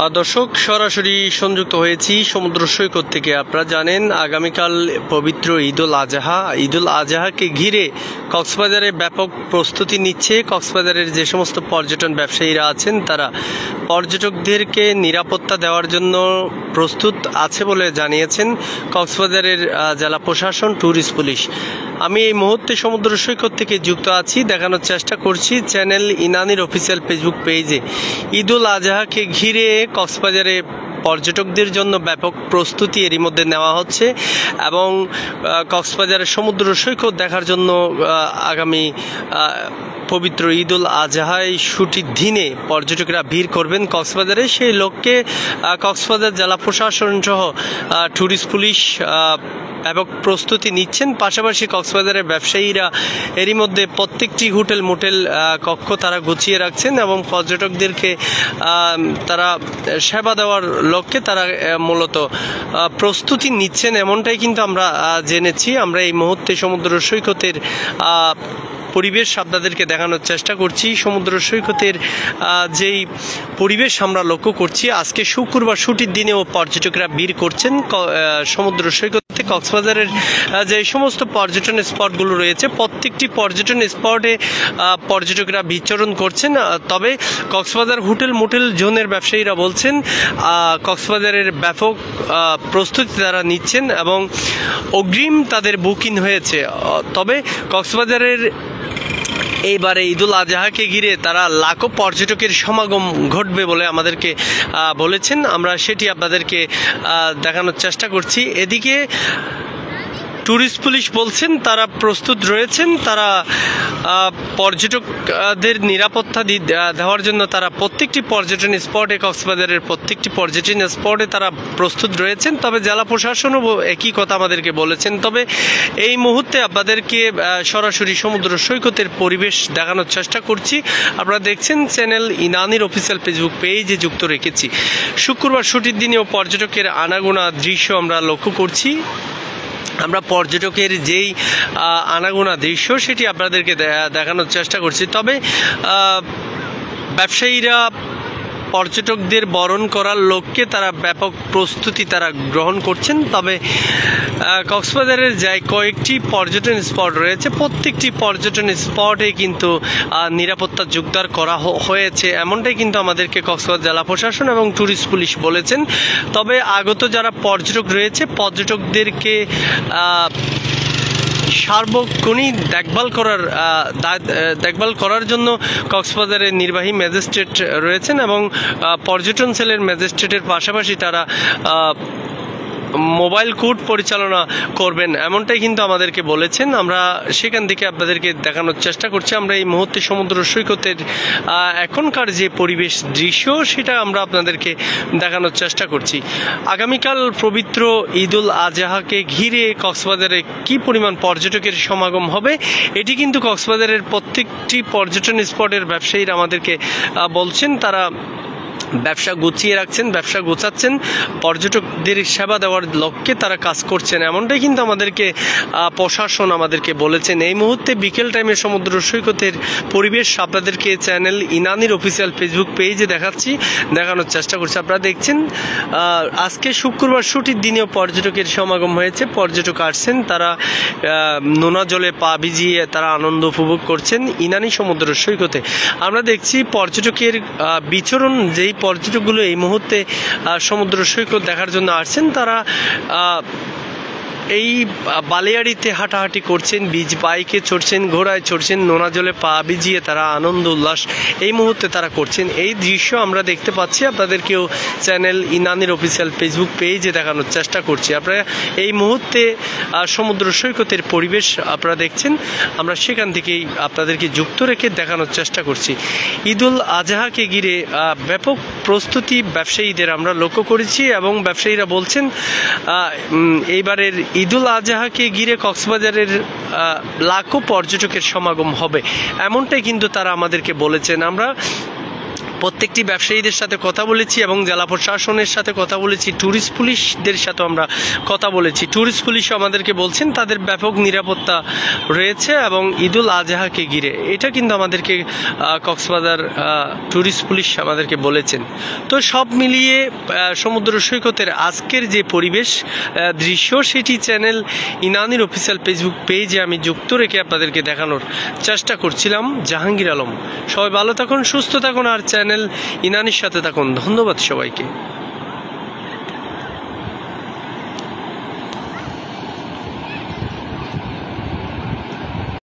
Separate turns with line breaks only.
দর্শক সরাসরি সংযুক্ত হয়েছি সমুদ্র সৈকত থেকে। আপনারা জানেন আগামীকাল পবিত্র ঈদুল আজহাকে ঘিরে কক্সবাজারে ব্যাপক প্রস্তুতি নিচ্ছে। কক্সবাজারের যে সমস্ত পর্যটন ব্যবসায়ীরা আছেন তারা পর্যটকদেরকে নিরাপত্তা দেওয়ার জন্য প্রস্তুত আছে বলে জানিয়েছেন কক্সবাজারের জেলা প্রশাসন, ট্যুরিস্ট পুলিশ। আমি এই মুহূর্তে সমুদ্র সৈকত থেকে যুক্ত আছি, দেখানোর চেষ্টা করছি চ্যানেল ইনানির অফিসিয়াল ফেসবুক পেজে ঈদুল আজহাকে ঘিরে কক্সবাজারে পর্যটকদের জন্য ব্যাপক প্রস্তুতি এরই মধ্যে নেওয়া হচ্ছে এবং কক্সবাজারের সমুদ্র সৈকত দেখার জন্য আগামী পবিত্র ঈদুল আজহায় ছুটির দিনে পর্যটকরা ভিড় করবেন কক্সবাজারে। সেই লক্ষ্যে কক্সবাজার জেলা প্রশাসন সহ ট্যুরিস্ট পুলিশ ব্যাপক প্রস্তুতি নিচ্ছেন। পাশাপাশি কক্সবাজারের ব্যবসায়ীরা এরই মধ্যে প্রত্যেকটি হোটেল মোটেল কক্ষ তারা গুছিয়ে রাখছেন এবং পর্যটকদেরকে তারা সেবা দেওয়ার লক্ষ্যে তারা মূলত প্রস্তুতি নিচ্ছেন, এমনটাই কিন্তু আমরা জেনেছি। আমরা এই মুহূর্তে সমুদ্র সৈকতের পরিবেশ আপনাদেরকে দেখানোর চেষ্টা করছি। সমুদ্র সৈকতের যেই পরিবেশ আমরা লক্ষ্য করছি, আজকে শুক্রবার ছুটির দিনেও পর্যটকরা ভিড় করছেন সমুদ্র সৈকতে। কক্সবাজারের যে সমস্ত পর্যটন স্পটগুলো রয়েছে প্রত্যেকটি পর্যটন স্পটে পর্যটকরা বিচরণ করছেন। তবে কক্সবাজার হোটেল মোটেল জোনের ব্যবসায়ীরা বলছেন কক্সবাজারের ব্যাপক প্রস্তুতি তারা নিচ্ছেন এবং অগ্রিম তাদের বুকিং হয়েছে। তবে কক্সবাজারের এইবারে ঈদুল আজহাকে ঘিরে তারা লাখো পর্যটকের সমাগম ঘটবে বলে আমাদেরকে বলেছেন। আমরা সেটি আপনাদেরকে দেখানোর চেষ্টা করছি। এদিকে ট্যুরিস্ট পুলিশ বলছেন তারা প্রস্তুত রয়েছেন, তারা পর্যটকদের নিরাপত্তা দেওয়ার জন্য তারা প্রত্যেকটি পর্যটন স্পটে, কক্সবাজারের প্রত্যেকটি পর্যটন স্পটে তারা প্রস্তুত রয়েছেন। তবে জেলা প্রশাসনও একই কথা আমাদেরকে বলেছেন। তবে এই মুহূর্তে আপনাদেরকে সরাসরি সমুদ্র সৈকতের পরিবেশ দেখানোর চেষ্টা করছি। আপনারা দেখছেন চ্যানেল ইনানির অফিসিয়াল ফেসবুক পেজে যুক্ত রেখেছি। শুক্রবার ছুটির দিনেও পর্যটকের আনাগোনা দৃশ্য আমরা লক্ষ্য করছি। আমরা পর্যটকের যেই আনাগোনা দৃশ্য সেটি আপনাদেরকে দেখানোর চেষ্টা করছি। তবে ব্যবসায়ীরা পর্যটকদের বরণ করার লক্ষ্যে তারা ব্যাপক প্রস্তুতি তারা গ্রহণ করছেন। তবে কক্সবাজারের যে কয়েকটি পর্যটন স্পট রয়েছে প্রত্যেকটি পর্যটন স্পটে কিন্তু নিরাপত্তা জোরদার করা হয়েছে, এমনটাই কিন্তু আমাদেরকে কক্সবাজার জেলা প্রশাসন এবং ট্যুরিস্ট পুলিশ বলেছেন। তবে আগত যারা পর্যটক রয়েছে পর্যটকদেরকে সার্বক্ষণিক দেখভাল করার জন্য কক্সবাজারের নির্বাহী ম্যাজিস্ট্রেট রয়েছেন এবং পর্যটন সেলের ম্যাজিস্ট্রেটের পাশাপাশি তারা মোবাইল কোর্ট পরিচালনা করবেন, এমনটাই কিন্তু আমাদেরকে বলেছেন। আমরা সেখান থেকে আপনাদেরকে দেখানোর চেষ্টা করছি। আমরা এই মুহূর্তে সমুদ্র সৈকতের এখনকার যে পরিবেশ দৃশ্য সেটা আমরা আপনাদেরকে দেখানোর চেষ্টা করছি। আগামীকাল পবিত্র ঈদুল আজহাকে ঘিরে কক্সবাজারে কি পরিমাণ পর্যটকের সমাগম হবে এটি কিন্তু কক্সবাজারের প্রত্যেকটি পর্যটন স্পটের ব্যবসায়ীরা আমাদেরকে বলছেন। তারা ব্যবসা গুছিয়ে রাখছেন, ব্যবসা গোছাচ্ছেন, পর্যটকদের সেবা দেওয়ার লক্ষ্যে তারা কাজ করছেন, এমনটাই কিন্তু আমাদেরকে প্রশাসন আমাদেরকে বলেছেন। এই মুহূর্তে বিকেল টাইমে সমুদ্র সৈকতের পরিবেশ আপনাদেরকে চ্যানেল ইনানির অফিসিয়াল ফেসবুক পেজে দেখানোর চেষ্টা করছি। আপনারা দেখছেন আজকে শুক্রবার ছুটির দিনেও পর্যটকের সমাগম হয়েছে। পর্যটক আসছেন, তারা নোনা জলে পা ভিজিয়ে তারা আনন্দ উপভোগ করছেন ইনানি সমুদ্র সৈকতে। আমরা দেখছি পর্যটকের বিচরণ, যেই পর্যটকগুলো এই মুহূর্তে সমুদ্র সৈকত দেখার জন্য আসছেন তারা এই বালিয়াড়িতে হাঁটাহাঁটি করছেন, বীজ বাইকে চড়ছেন, ঘোড়ায় চড়ছেন, নোনা জলে পা ভিজিয়ে তারা আনন্দ উল্লাস এই মুহূর্তে তারা করছেন। এই দৃশ্য আমরা দেখতে পাচ্ছি, আপনাদেরকেও চ্যানেল ইনানির অফিসিয়াল ফেসবুক পেজে দেখানোর চেষ্টা করছি। আপনারা এই মুহূর্তে সমুদ্র সৈকতের পরিবেশ আপনারা দেখছেন, আমরা সেখান থেকেই আপনাদেরকে যুক্ত রেখে দেখানোর চেষ্টা করছি। ঈদুল আজহাকে ঘিরে ব্যাপক প্রস্তুতি ব্যবসায়ীদের আমরা লক্ষ্য করেছি এবং ব্যবসায়ীরা বলছেন এইবারের ঈদুল আজহাকে ঘিরে কক্সবাজারের লাখো পর্যটকের সমাগম হবে, এমনটাই কিন্তু তারা আমাদেরকে বলেছেন। আমরা প্রত্যেকটি ব্যবসায়ীদের সাথে কথা বলেছি এবং জেলা প্রশাসনের সাথে কথা বলেছি, ট্যুরিস্ট পুলিশদের সাথে আমরা কথা বলেছি। ট্যুরিস্ট পুলিশও আমাদেরকে বলছেন তাদের ব্যাপক নিরাপত্তা রয়েছে এবং ঈদুল আজহাকে ঘিরে এটা কিন্তু আমাদেরকে কক্সবাজার ট্যুরিস্ট পুলিশ আমাদেরকে বলেছেন। তো সব মিলিয়ে সমুদ্র সৈকতের আজকের যে পরিবেশ দৃশ্য সেটি চ্যানেল ইনানির অফিসিয়াল ফেসবুক পেজে আমি যুক্ত রেখে আপনাদেরকে দেখানোর চেষ্টা করছিলাম। জাহাঙ্গীর আলম, সবাই ভালো থাকুন, সুস্থ থাকুন আর চ্যানেল ইনানির সাথে থাকুন। ধন্যবাদ সবাইকে।